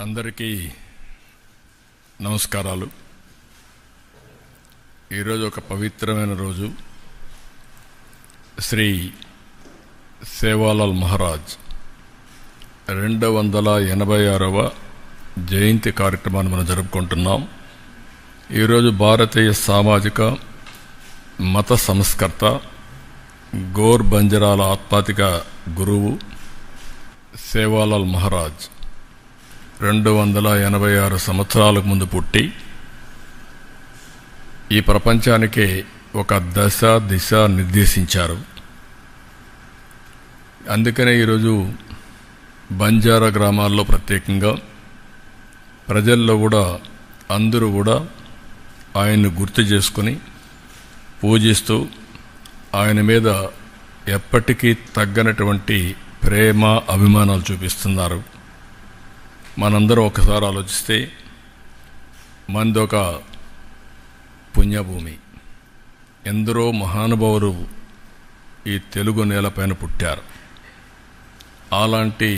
అందరికీ నమస్కారాలు. ఈరోజు ఒక పవిత్రమైన రోజు. శ్రీ సేవాలాల్ మహారాజ్ 286వ జయంతి కార్యక్రమాన్ని మనం జరుపుకుంటున్నాం. ఈరోజు భారతీయ సామాజిక మత సంస్కర్త గోర్ బంజరాల ఆధ్యాత్మిక గురువు సేవాలాల్ మహారాజ్ 286 సంవత్సరాలకు ముందు పుట్టి ఈ ప్రపంచానికే ఒక దిశ నిర్దేశించారు. అందుకనే ఈరోజు బంజారా గ్రామాల్లో ప్రత్యేకంగా ప్రజల్లో కూడా అందరూ కూడా ఆయన్ను గుర్తు చేసుకుని పూజిస్తూ ఆయన మీద ఎప్పటికీ తగ్గనటువంటి ప్రేమ అభిమానాలు చూపిస్తున్నారు. మనందరం ఒకసారి ఆలోచిస్తే మనదొక పుణ్యభూమి. ఎందరో మహానుభావులు ఈ తెలుగు నేలపైన పుట్టారు. అలాంటి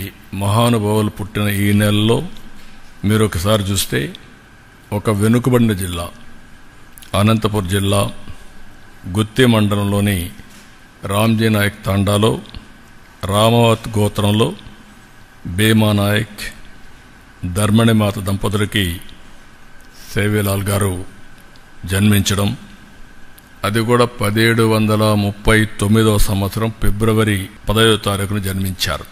మహానుభావులు పుట్టిన ఈ నెలలో మీరు ఒకసారి చూస్తే ఒక వెనుకబడిన జిల్లా అనంతపురం జిల్లా గుత్తి మండలంలోని రామ్జీ నాయక్ తాండాలో రామావత్ గోత్రంలో భీమా నాయక్ ధర్మణిమాత దంపతులకి సేవాలాల్ గారు జన్మించడం, అది కూడా 1739వ సంవత్సరం ఫిబ్రవరి 10వ తారీఖున జన్మించారు.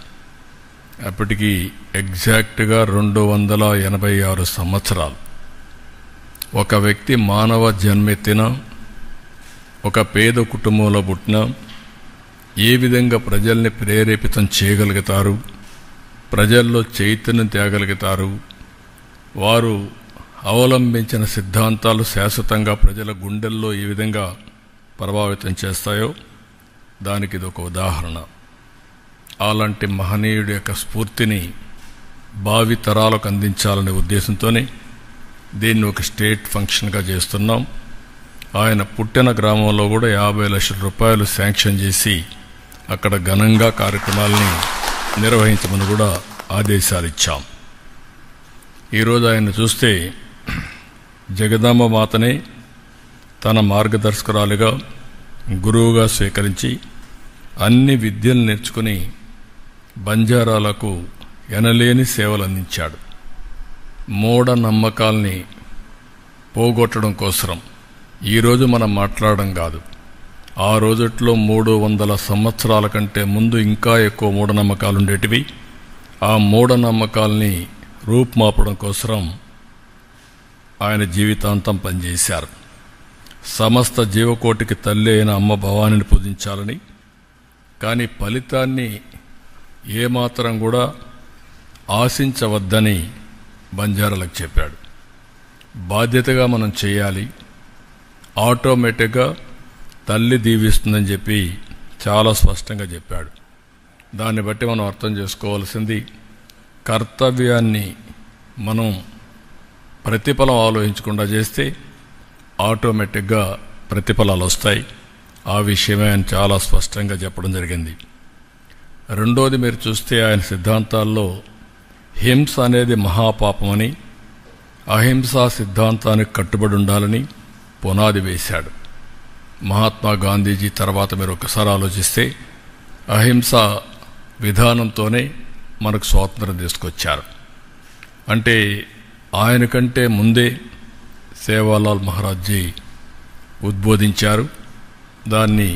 అప్పటికి ఎగ్జాక్ట్గా 286 సంవత్సరాలు. ఒక వ్యక్తి మానవ జన్మెత్తిన ఒక పేద కుటుంబంలో పుట్టిన ఏ విధంగా ప్రజల్ని ప్రేరేపితం చేయగలుగుతారు, ప్రజల్లో చైతన్యం తేగలుగుతారు, వారు అవలంబించిన సిద్ధాంతాలు శాశ్వతంగా ప్రజల గుండెల్లో ఏ విధంగా ప్రభావితం చేస్తాయో దానికి ఇది ఒక ఉదాహరణ. అలాంటి మహనీయుడి యొక్క స్ఫూర్తిని భావి తరాలకు అందించాలనే ఉద్దేశంతోనే దీన్ని ఒక స్టేట్ ఫంక్షన్గా చేస్తున్నాం. ఆయన పుట్టిన గ్రామంలో కూడా 50 లక్షల రూపాయలు శాంక్షన్ చేసి అక్కడ ఘనంగా కార్యక్రమాలని నిర్వహించమని కూడా ఆదేశాలు ఇచ్చాం. ఈరోజు ఆయన చూస్తే జగదాంబ మాతనే తన మార్గదర్శకురాలిగా గురువుగా స్వీకరించి అన్ని విద్యలు నేర్చుకుని బంజారాలకు ఎనలేని సేవలు అందించాడు. మూఢ నమ్మకాల్ని పోగొట్టడం కోసం ఈరోజు మనం మాట్లాడడం కాదు, ఆ రోజుట్లో 300 సంవత్సరాల కంటే ముందు ఇంకా ఎక్కువ మూఢనమ్మకాలు ఉండేటివి. ఆ మూఢనమ్మకాల్ని రూపుమాపడం కోసం ఆయన జీవితాంతం పనిచేశారు. సమస్త జీవకోటికి తల్లి అయిన అమ్మ భవానిని పూజించాలని, కానీ ఫలితాన్ని ఏమాత్రం కూడా ఆశించవద్దని బంజారాలకు చెప్పాడు. బాధ్యతగా మనం చేయాలి, ఆటోమేటిక్గా తల్లి దీవిస్తుందని చెప్పి చాలా స్పష్టంగా చెప్పాడు. దాన్ని బట్టి మనం అర్థం చేసుకోవాల్సింది, కర్తవ్యాన్ని మనం ప్రతిఫలం ఆలోచించకుండా చేస్తే ఆటోమేటిక్గా ప్రతిఫలాలు వస్తాయి. ఆ విషయమే ఆయన చాలా స్పష్టంగా చెప్పడం జరిగింది. రెండోది మీరు చూస్తే ఆయన సిద్ధాంతాల్లో హింస అనేది మహాపాపమని, అహింసా సిద్ధాంతానికి కట్టుబడి ఉండాలని పునాది వేశాడు. మహాత్మా గాంధీజీ తర్వాత మీరు ఒకసారి ఆలోచిస్తే అహింస విధానంతోనే మనకు స్వాతంత్రం తీసుకొచ్చారు. అంటే ఆయన కంటే ముందే సేవాలాల్ మహారాజ్జీ ఉద్బోధించారు. దాన్ని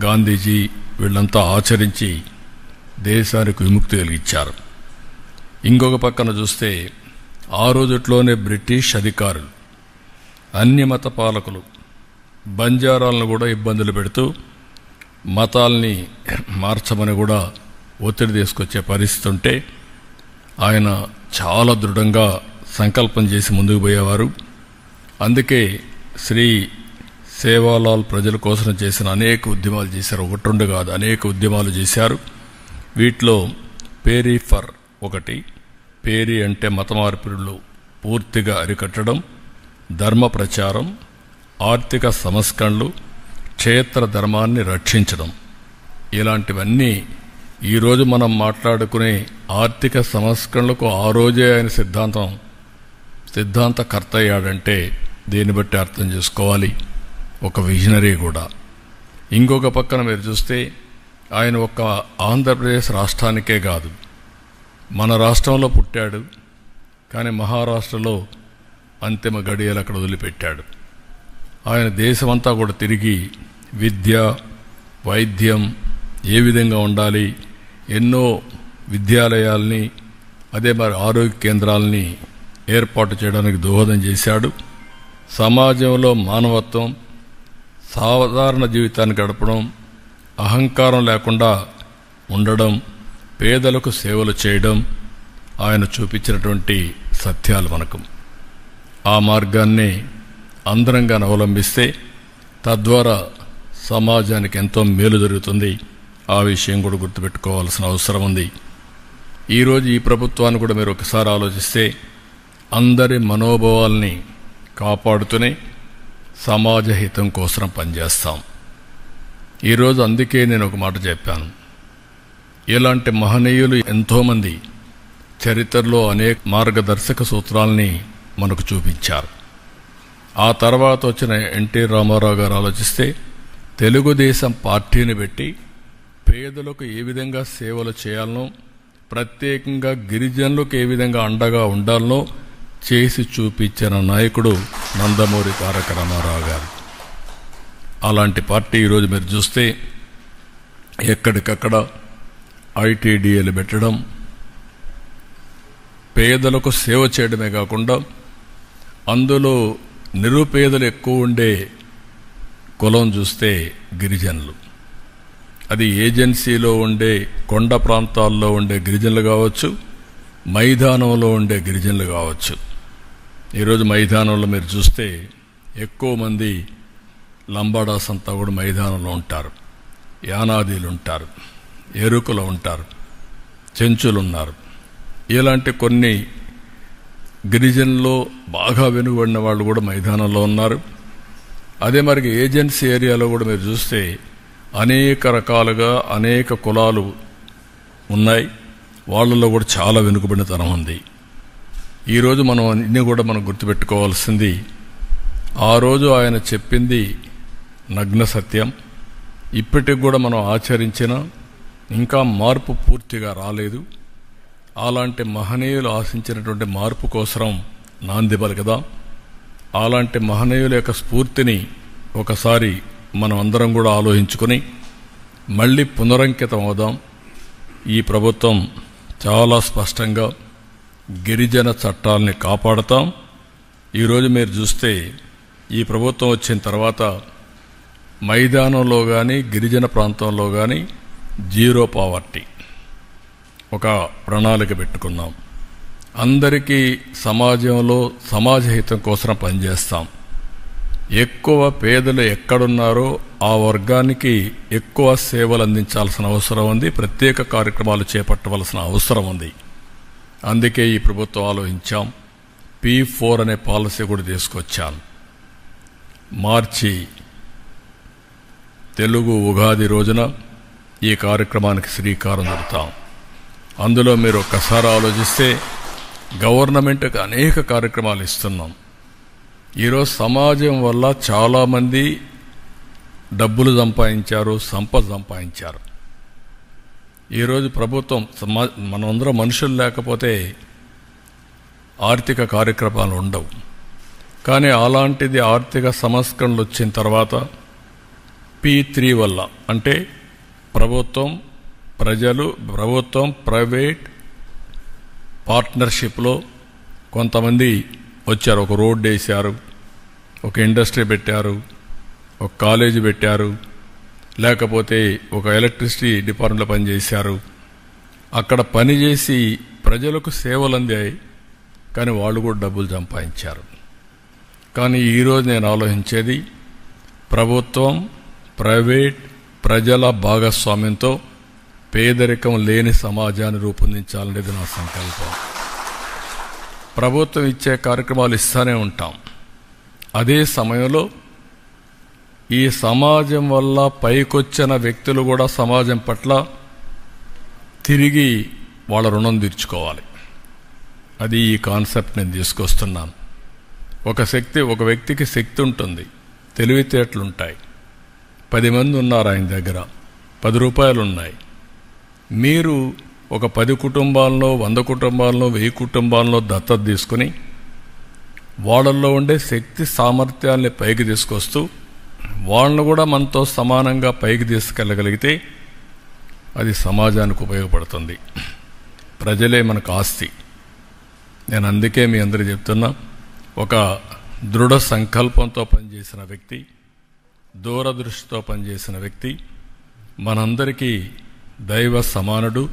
గాంధీజీ వీళ్ళంతా ఆచరించి దేశానికి విముక్తి కలిగించారు. ఇంకొక పక్కన చూస్తే ఆ రోజుట్లోనే బ్రిటిష్ అధికారులు, అన్యమత పాలకులు బంజారాలను కూడా ఇబ్బందులు పెడుతూ మతాల్ని మార్చమని కూడా ఒత్తిడి తీసుకొచ్చే పరిస్థితి ఉంటే ఆయన చాలా దృఢంగా సంకల్పం చేసి ముందుకు పోయేవారు. అందుకే శ్రీ సేవాలాల్ ప్రజల కోసం చేసిన అనేక ఉద్యమాలు చేశారు. ఒకటి రెండు కాదు, అనేక ఉద్యమాలు చేశారు. వీటిలో పేరీ ఫర్ ఒకటి. పేరీ అంటే మత మార్పిడులు పూర్తిగా అరికట్టడం, ధర్మ ప్రచారం, ఆర్థిక సంస్కరణలు, క్షేత్ర ధర్మాన్ని రక్షించడం, ఇలాంటివన్నీ ఈరోజు మనం మాట్లాడుకునే ఆర్థిక సంస్కరణలకు ఆ రోజే ఆయన సిద్ధాంతకర్త అయ్యాడంటే దీన్ని బట్టి అర్థం చేసుకోవాలి. ఒక విజనరీ కూడా. ఇంకొక పక్కన మీరు చూస్తే ఆయన ఒక ఆంధ్రప్రదేశ్ రాష్ట్రానికే కాదు, మన రాష్ట్రంలో పుట్టాడు, కానీ మహారాష్ట్రలో అంతిమ గడియలు అక్కడ వదిలిపెట్టాడు. ఆయన దేశమంతా కూడా తిరిగి విద్య, వైద్యం ఏ విధంగా ఉండాలి, ఎన్నో విద్యాలయాల్ని, అదే మరి ఆరోగ్య కేంద్రాలని ఏర్పాటు చేయడానికి దోహదం చేశాడు. సమాజంలో మానవత్వం, సాధారణ జీవితాన్ని గడపడం, అహంకారం లేకుండా ఉండడం, పేదలకు సేవలు చేయడం ఆయన చూపించినటువంటి సత్యాలు మనకు. ఆ మార్గాన్ని అందరంగా అవలంబిస్తే తద్వారా సమాజానికి ఎంతో మేలు జరుగుతుంది. ఆ విషయం కూడా గుర్తుపెట్టుకోవాల్సిన అవసరం ఉంది. ఈరోజు ఈ ప్రభుత్వాన్ని కూడా మీరు ఒకసారి ఆలోచిస్తే అందరి మనోభావాల్ని కాపాడుతూనే సమాజ హితం కోసం పనిచేస్తాం. ఈరోజు అందుకే నేను ఒక మాట చెప్పాను. ఇలాంటి మహనీయులు ఎంతోమంది చరిత్రలో అనేక మార్గదర్శక సూత్రాల్ని మనకు చూపించారు. ఆ తర్వాత వచ్చిన ఎన్టీ రామారావు గారు ఆలోచిస్తే తెలుగుదేశం పార్టీని పెట్టి పేదలకు ఏ విధంగా సేవలు చేయాలనో, ప్రత్యేకంగా గిరిజనులకు ఏ విధంగా అండగా ఉండాలనో చేసి చూపించిన నాయకుడు నందమూరి తారక రామారావు గారు. అలాంటి పార్టీ ఈరోజు మీరు చూస్తే ఎక్కడికక్కడ ఐటీడీఏలు పెట్టడం, పేదలకు సేవ చేయడమే కాకుండా అందులో నిరుపేదలు ఎక్కువ ఉండే కులం చూస్తే గిరిజనులు. అది ఏజెన్సీలో ఉండే కొండ ప్రాంతాల్లో ఉండే గిరిజనులు కావచ్చు, మైదానంలో ఉండే గిరిజనులు కావచ్చు. ఈరోజు మైదానంలో మీరు చూస్తే ఎక్కువ మంది లంబాడాస్ అంతా కూడా మైదానంలో ఉంటారు, యానాదీలు ఉంటారు, ఎరుకులు ఉంటారు, చెంచులు ఉన్నారు. ఇలాంటి కొన్ని గిరిజనుల్లో బాగా వెనుకబడిన వాళ్ళు కూడా మైదానంలో ఉన్నారు. అదే మరి ఏజెన్సీ ఏరియాలో కూడా మీరు చూస్తే అనేక రకాలుగా అనేక కులాలు ఉన్నాయి. వాళ్ళలో కూడా చాలా వెనుకబడినతనం ఉంది. ఈరోజు మనం అన్నీ కూడా మనం గుర్తుపెట్టుకోవాల్సింది, ఆ రోజు ఆయన చెప్పింది నగ్న సత్యం. ఇప్పటికి కూడా మనం ఆచరించిన ఇంకా మార్పు పూర్తిగా రాలేదు. అలాంటి మహనీయులు ఆశించినటువంటి మార్పు కోసం నాంది పలకదాం. అలాంటి మహనీయుల యొక్క స్ఫూర్తిని ఒకసారి మనం అందరం కూడా ఆలోచించుకొని మళ్ళీ పునరంకితం అవుదాం. ఈ ప్రభుత్వం చాలా స్పష్టంగా గిరిజన చట్టాలని కాపాడతాం. ఈరోజు మీరు చూస్తే ఈ ప్రభుత్వం వచ్చిన తర్వాత మైదానంలో కానీ గిరిజన ప్రాంతంలో కానీ జీరో పావర్టీ ఒక ప్రణాళిక పెట్టుకున్నాం. అందరికీ సమాజంలో సమాజ హితం కోసం పనిచేస్తాం. ఎక్కువ పేదలు ఎక్కడున్నారో ఆ వర్గానికి ఎక్కువ సేవలు అందించాల్సిన అవసరం ఉంది. ప్రత్యేక కార్యక్రమాలు చేపట్టవలసిన అవసరం ఉంది. అందుకే ఈ ప్రభుత్వం ఆలోచించాం. P4 అనే పాలసీ కూడా తీసుకొచ్చాను. మార్చి తెలుగు ఉగాది రోజున ఈ కార్యక్రమానికి శ్రీకారం చుడతాం. అందులో మీరు ఒక్కసారి ఆలోచిస్తే గవర్నమెంట్కి అనేక కార్యక్రమాలు ఇస్తున్నాం. ఈరోజు సమాజం వల్ల చాలామంది డబ్బులు సంపాదించారు, సంపద సంపాదించారు. ఈరోజు ప్రభుత్వం మనమందరం మనుషులు లేకపోతే ఆర్థిక కార్యక్రమాలు ఉండవు. కానీ అలాంటిది ఆర్థిక సంస్కరణలు వచ్చిన తర్వాత P3 వల్ల, అంటే ప్రభుత్వం ప్రైవేట్ పార్ట్నర్షిప్లో కొంతమంది వచ్చారు. ఒక రోడ్డు వేశారు, ఒక ఇండస్ట్రీ పెట్టారు, ఒక కాలేజీ పెట్టారు, లేకపోతే ఒక ఎలక్ట్రిసిటీ డిపార్ట్మెంట్లో పనిచేశారు. అక్కడ పనిచేసి ప్రజలకు సేవలు అందాయి, కానీ వాళ్ళు కూడా డబ్బులు సంపాదించారు. కానీ ఈరోజు నేను ఆలోచించేది ప్రభుత్వం, ప్రైవేట్, ప్రజల భాగస్వామ్యంతో పేదరికం లేని సమాజాన్ని రూపొందించాలనేది నా సంకల్పం. ప్రభుత్వం ఇచ్చే కార్యక్రమాలు ఇస్తూనే ఉంటాం. అదే సమయంలో ఈ సమాజం వల్ల పైకొచ్చిన వ్యక్తులు కూడా సమాజం పట్ల తిరిగి వాళ్ళ రుణం తీర్చుకోవాలి. అది ఈ కాన్సెప్ట్ నేను తీసుకొస్తున్నాను. ఒక వ్యక్తికి శక్తి ఉంటుంది, తెలివితేటలుంటాయి. 10 మంది ఉన్నారు ఆయన దగ్గర, 10 రూపాయలు ఉన్నాయి. మీరు ఒక 10 కుటుంబాలను, 100 కుటుంబాలను, 1000 కుటుంబాలను దత్తత తీసుకుని వాళ్ళల్లో ఉండే శక్తి సామర్థ్యాల్ని పైకి తీసుకొస్తూ వాళ్ళను కూడా మనతో సమానంగా పైకి తీసుకెళ్ళగలిగితే అది సమాజానికి ఉపయోగపడుతుంది. ప్రజలే మనకు ఆస్తి. నేను అందుకే మీ అందరికీ చెప్తున్నా, ఒక దృఢ సంకల్పంతో పనిచేసిన వ్యక్తి, దూరదృష్టితో పనిచేసిన వ్యక్తి మనందరికీ దైవ సమానుడు,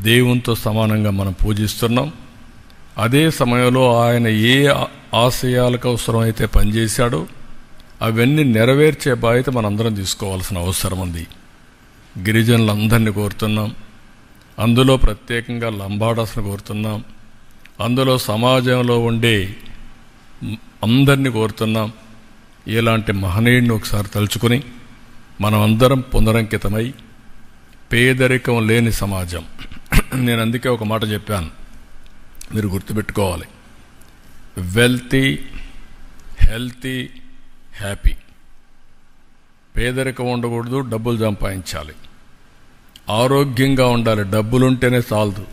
దేవునితో సమానంగా మనం పూజిస్తున్నాం. అదే సమయంలో ఆయన ఏ ఆశయాలకు అవసరమైతే పనిచేశాడో అవన్నీ నెరవేర్చే బాధ్యత మనందరం తీసుకోవాల్సిన అవసరం ఉంది. గిరిజనులందరినీ కోరుతున్నాం, అందులో ప్రత్యేకంగా లంబాడాస్ను కోరుతున్నాం, అందులో సమాజంలో ఉండే అందరినీ కోరుతున్నాం. ఇలాంటి మహనీయుడిని ఒకసారి తలుచుకుని మనం అందరం పునరంకితమై పేదరికం లేని సమాజం. నేను అందుకే ఒక మాట చెప్పాను, మీరు గుర్తుపెట్టుకోవాలి. Wealthy, healthy, happy. పేదరికం ఉండకూడదు, డబ్బులు సంపాదించాలి. ఆరోగ్యంగా ఉండాలి. డబ్బులుంటేనే చాలదు.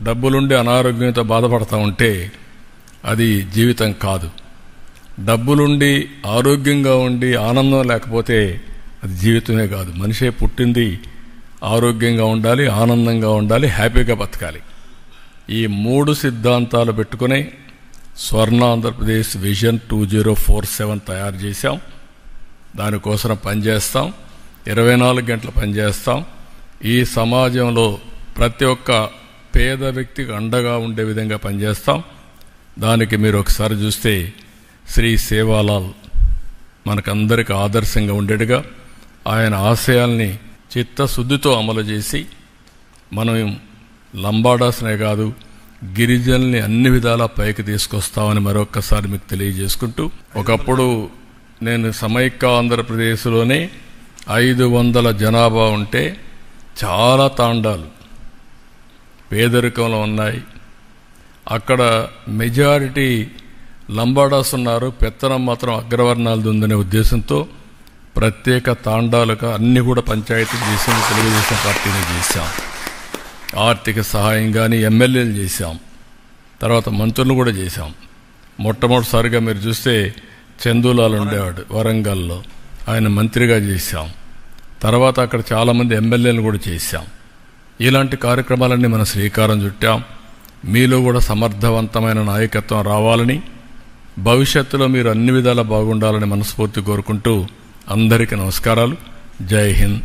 డబ్బులుండి అనారోగ్యంతో బాధపడతా ఉంటే అది జీవితం కాదు. డబ్బులుండి ఆరోగ్యంగా ఉండి ఆనందం లేకపోతే అది జీవితమే కాదు. మనిషే పుట్టింది ఆరోగ్యంగా ఉండాలి, ఆనందంగా ఉండాలి, హ్యాపీగా బతకాలి. ఈ 3 సిద్ధాంతాలు పెట్టుకుని స్వర్ణ ఆంధ్రప్రదేశ్ విజన్ 2047 తయారు చేశాం. దానికోసం పనిచేస్తాం, 24 గంటలు పనిచేస్తాం. ఈ సమాజంలో ప్రతి ఒక్క పేద వ్యక్తికి అండగా ఉండే విధంగా పనిచేస్తాం. దానికి మీరు ఒకసారి చూస్తే శ్రీ సేవాలాల్ మనకందరికి ఆదర్శంగా ఉండేట్టుగా ఆయన ఆశయాల్ని చిత్తశుద్ధితో అమలు చేసి మనం లంబాడాస్నే కాదు గిరిజనుల్ని అన్ని విధాలా పైకి తీసుకొస్తామని మరొక్కసారి మీకు తెలియజేసుకుంటూ, ఒకప్పుడు నేను సమైక్య ఆంధ్రప్రదేశ్లోనే 500 జనాభా ఉంటే చాలా తాండాలు పేదరికంలో ఉన్నాయి. అక్కడ మెజారిటీ లంబాడాస్ ఉన్నారు, పెత్తనం మాత్రం అగ్రవర్ణాలది ఉందనే ఉద్దేశంతో ప్రత్యేక తాండాలుగా అన్ని కూడా పంచాయతీలు చేసాం. తెలుగుదేశం పార్టీని చేశాం. ఆర్థిక సహాయం కానీ ఎమ్మెల్యేలు చేశాం, తర్వాత మంత్రులు కూడా చేశాం. మొట్టమొదటిసారిగా మీరు చూస్తే చందులాల్ ఉండేవాడు వరంగల్లో, ఆయన మంత్రిగా చేశాం. తర్వాత అక్కడ చాలామంది ఎమ్మెల్యేలు కూడా చేశాం. ఇలాంటి కార్యక్రమాలన్నీ మనం శ్రీకారం చుట్టాం. మీలో కూడా సమర్థవంతమైన నాయకత్వం రావాలని, భవిష్యత్తులో మీరు అన్ని విధాలా బాగుండాలని మనస్ఫూర్తి కోరుకుంటూ అందరికీ నమస్కారాలు. జై హింద్.